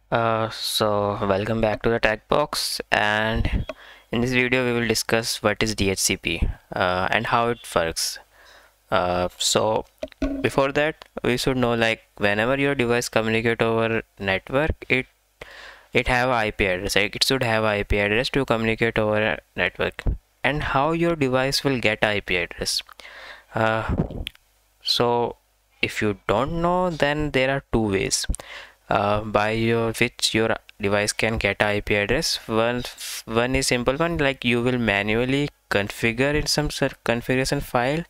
Welcome back to the Tech Box, and in this video we will discuss what is DHCP and how it works. So before that, we should know, like, whenever your device communicate over network, it have IP address. Like, it should have IP address to communicate over a network. And how your device will get IP address? Uh, so if you don't know, then there are two ways by which your device can get IP address. One is simple one, like you will manually configure in some configuration file,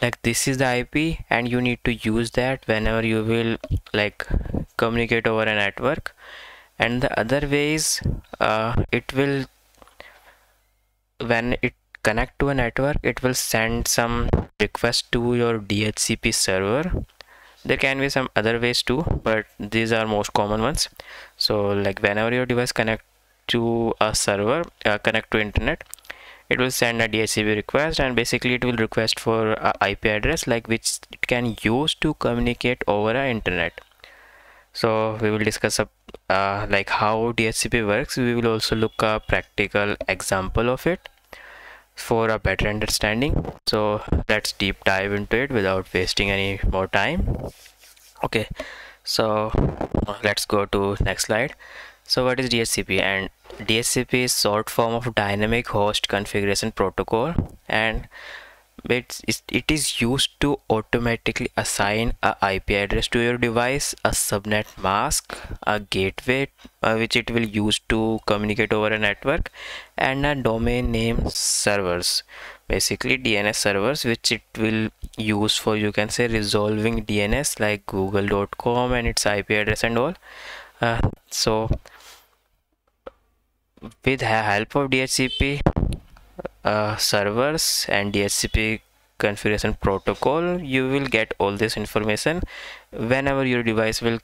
like this is the IP and you need to use that whenever you will like communicate over a network. And the other way is it will, when it connect to a network, it will send some request to your DHCP server. There can be some other ways too, but these are most common ones. So like whenever your device connect to a server, connect to internet, it will send a DHCP request, and basically it will request for a IP address like which it can use to communicate over a internet. So we will discuss like how DHCP works. We will also look a practical example of it for a better understanding. So let's deep dive into it without wasting any more time. Okay, so let's go to next slide. So what is DHCP? And DHCP is short form of Dynamic Host Configuration Protocol, and it is used to automatically assign a IP address to your device, a subnet mask, a gateway which it will use to communicate over a network, and a domain name servers, basically DNS servers, which it will use for, you can say, resolving DNS like google.com and its IP address and all. So with the help of DHCP servers and DHCP configuration protocol, you will get all this information whenever your device will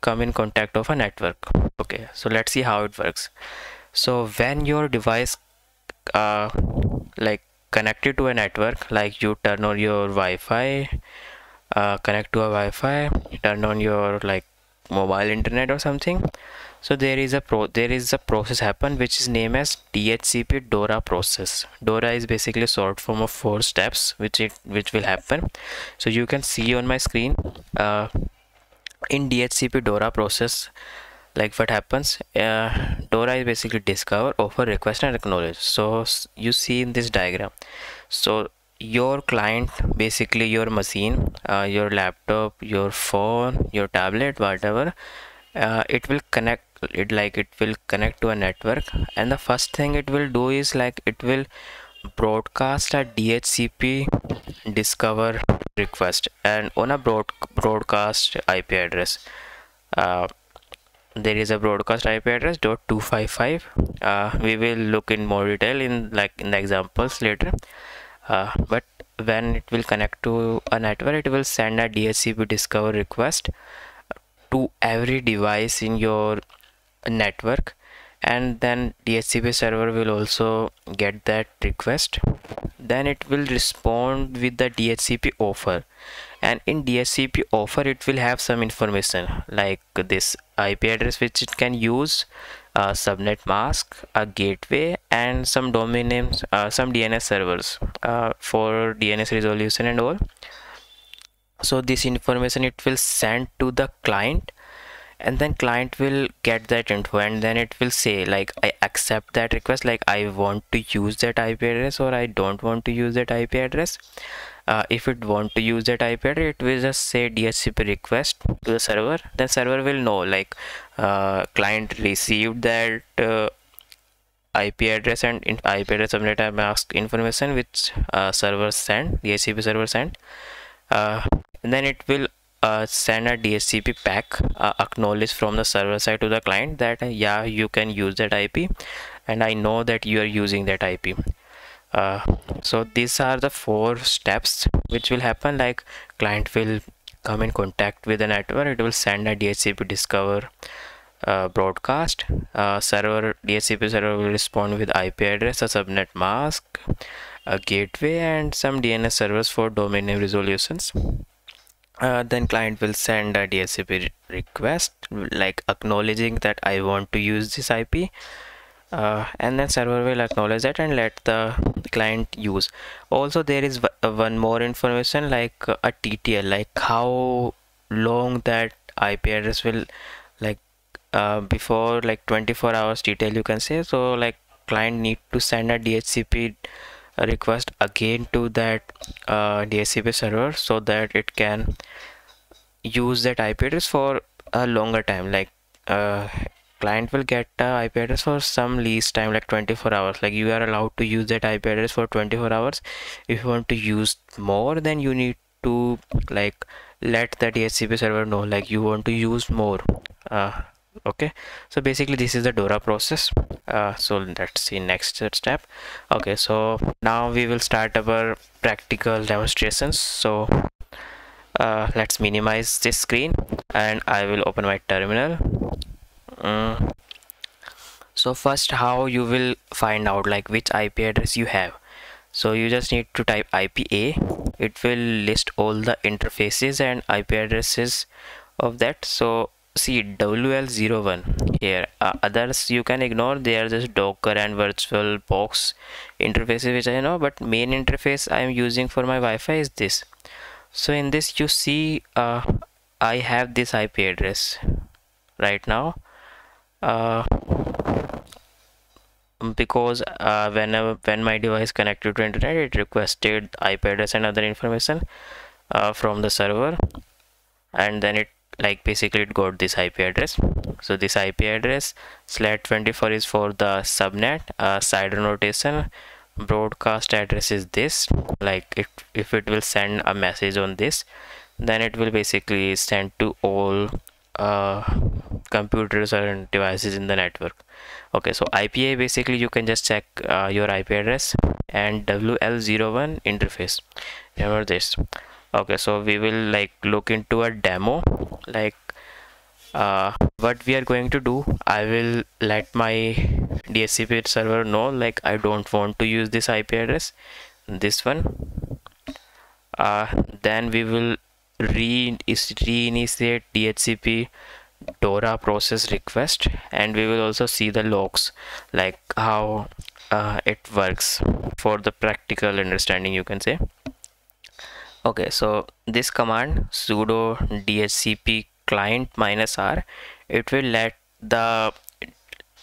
come in contact of a network. Okay, so let's see how it works. So when your device like connected to a network, like you turn on your Wi-Fi, connect to a Wi-Fi, turn on your like mobile internet or something. So there is a process happen which is named as DHCP DORA process. DORA is basically a short form of 4 steps which will happen. So you can see on my screen in DHCP DORA process, like what happens. DORA is basically discover, offer, request and acknowledge. So you see in this diagram, so your client, basically your machine, your laptop, your phone, your tablet, whatever, it will connect to a network, and the first thing it will do is like it will broadcast a DHCP discover request, and on a broadcast IP address, uh, there is a broadcast IP address .255. We will look in more detail in the examples later, but when it will connect to a network, it will send a DHCP discover request to every device in your network, and then DHCP server will also get that request. Then it will respond with the DHCP offer, and in DHCP offer it will have some information like this IP address which it can use, subnet mask, a gateway, and some domain names, some DNS servers for DNS resolution and all. So this information it will send to the client, and then client will get that info, and then it will say like I accept that request, like I want to use that IP address, or I don't want to use that IP address. If it want to use that IP address, it will just say DHCP request to the server. Then server will know like client received that IP address and IP address subnet mask information which server sent, DHCP server sent, and then it will send a DHCP pack acknowledge from the server side to the client that yeah, you can use that IP, and I know that you are using that IP. So these are the 4 steps which will happen. Like client will come in contact with the network, it will send a DHCP discover broadcast, DHCP server will respond with IP address, a subnet mask, a gateway, and some DNS servers for domain name resolutions. Then client will send a DHCP request like acknowledging that I want to use this IP, and then server will acknowledge that and let the client use. Also there is one more information like a TTL, like how long that IP address will, like before like 24 hours TTL you can say. So like client need to send a DHCP request again to that DHCP server so that it can use that IP address for a longer time. Like client will get the IP address for some least time like 24 hours. Like you are allowed to use that IP address for 24 hours. If you want to use more, then you need to like let the DHCP server know like you want to use more. Okay, so basically this is the DORA process. So let's see next step. Okay, so now we will start our practical demonstrations. So let's minimize this screen and I will open my terminal. So first, how you will find out like which IP address you have. So you just need to type IPA. It will list all the interfaces and IP addresses of that. So see WL01 here. Others you can ignore, they are just Docker and virtual box interfaces which I know, but main interface I am using for my Wi-Fi is this. So in this you see I have this IP address right now because when my device connected to internet, it requested IP address and other information from the server, and then it like basically it got this IP address. So this IP address /24 is for the subnet. Cider notation broadcast address is this, like if it will send a message on this, then it will basically send to all computers and devices in the network. Okay, so IPA basically you can just check your IP address, and WL01 interface, remember this. Okay, so we will like look into a demo, like what we are going to do. I will let my DHCP server know like I don't want to use this IP address, this one. Then we will reinitiate DHCP DORA process request, and we will also see the logs, like how it works for the practical understanding you can say. Okay, so this command sudo DHCP client -r, it will let the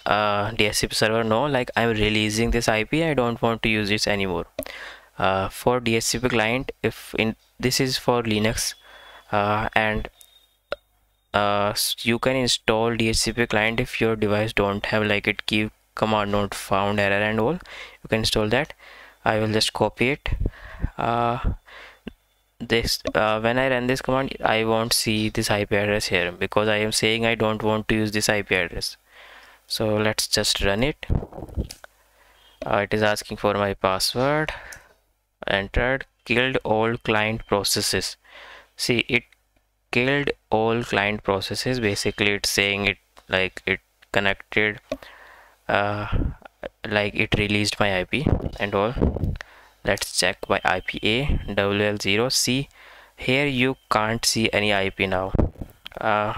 DHCP server know like I'm releasing this IP, I don't want to use this anymore. For DHCP client, if in this is for Linux, and you can install DHCP client if your device don't have like it give command not found error and all, you can install that. I will just copy it. When I run this command, I won't see this IP address here because I am saying I don't want to use this IP address. So let's just run it. It is asking for my password. Entered. Killed all client processes. See, it killed all client processes. Basically it's saying it like it connected, like it released my IP and all. Let's check by IPA WL0. See here you can't see any IP now,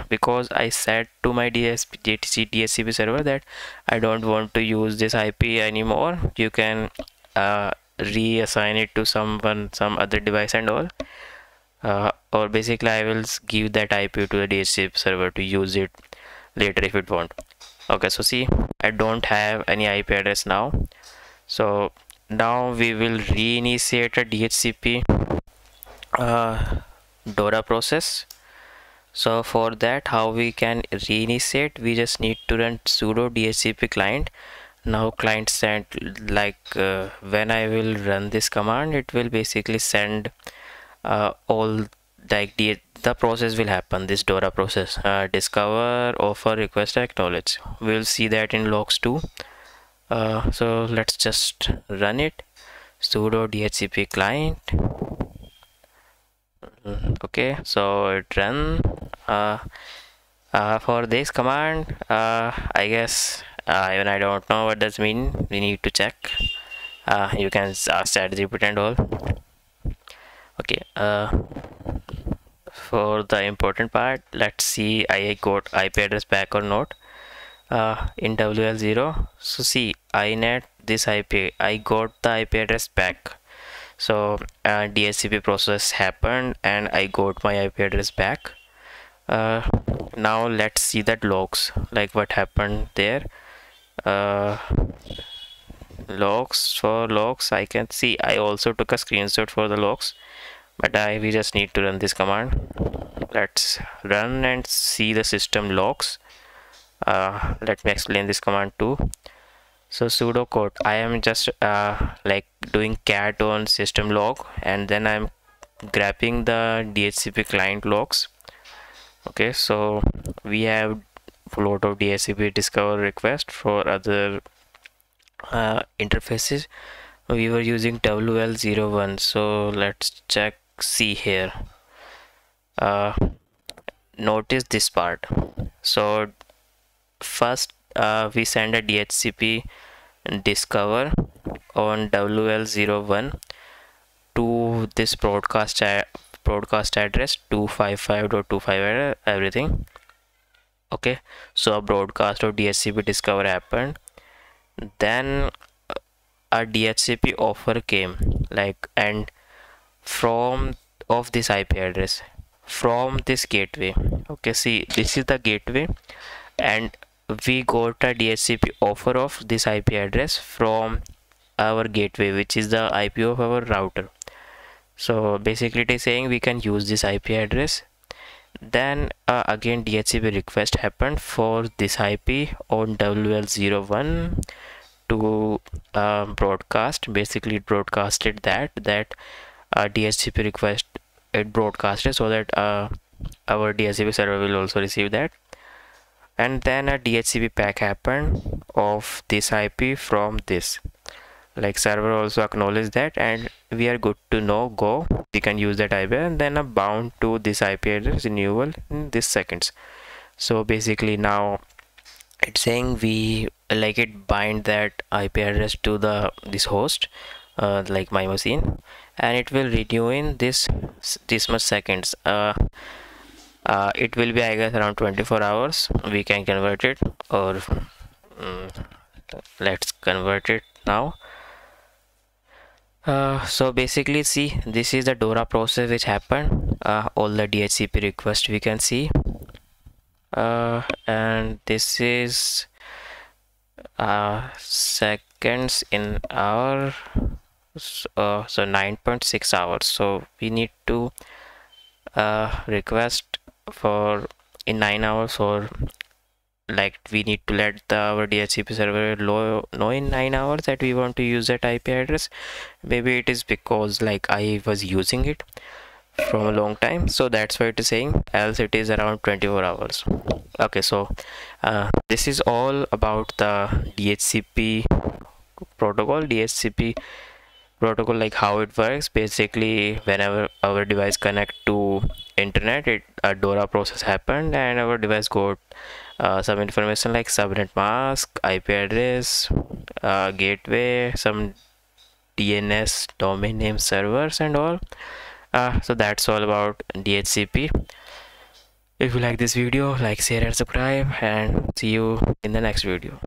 because I said to my DHCP server that I don't want to use this IP anymore. You can reassign it to some other device and all, or basically I will give that IP to the DHCP server to use it later if it want. Okay, so see I don't have any IP address now. So now we will reinitiate a DHCP DORA process. So for that, how we can reinitiate, we just need to run sudo DHCP client. Now client sent, like when I will run this command, it will basically send all like the process will happen, this DORA process, discover, offer, request, acknowledge. We'll see that in logs too. So let's just run it, sudo DHCP client. Okay, so it run. For this command, I guess even I don't know what does mean, we need to check. You can ask ChatGPT and all. Okay, for the important part. Let's see I got IP address back or not. In WL0, so see inet this IP, I got the IP address back. So DHCP process happened and I got my IP address back. Now let's see that logs, like what happened there. Logs, for logs I can see I also took a screenshot for the logs, but we just need to run this command. Let's run and see the system logs. Let me explain this command too. So sudo code, I am just like doing cat on system log, and then I'm grabbing the DHCP client logs. Okay, so we have a lot of DHCP discover request for other interfaces. We were using WL01, so let's check. See here, notice this part. So first we send a DHCP discover on WL01 to this broadcast address 255.25 everything. Okay, so a broadcast of DHCP discover happened. Then a DHCP offer came, like, and from of this IP address from this gateway. Okay, see, this is the gateway, and we got a DHCP offer of this IP address from our gateway, which is the IP of our router. So basically it is saying we can use this IP address. Then again DHCP request happened for this IP on WL01 to broadcast. Basically it broadcasted that DHCP request, it broadcasted so that our DHCP server will also receive that. And then a DHCP pack happened of this IP from this, like server also acknowledged that, and we are good to know, go, we can use that IP. And then a bound to this IP address renewal in this seconds. So basically now it's saying we, like, it bind that IP address to this host, like my machine, and it will renew in this much seconds. It will be, I guess, around 24 hours. We can convert it, or let's convert it now. So basically, see, this is the DORA process which happened. All the DHCP requests we can see, and this is seconds in hour, so 9.6 hours. So we need to request for in 9 hours, or like we need to let our DHCP server know in 9 hours that we want to use that IP address. Maybe it is because like I was using it from a long time, so that's why it is saying, else it is around 24 hours. Okay, so this is all about the DHCP protocol, like how it works. Basically, whenever our device connect to internet, a DORA process happened and our device got some information like subnet mask, IP address, gateway, some DNS domain name servers and all. So that's all about DHCP. If you like this video, like, share and subscribe, and see you in the next video.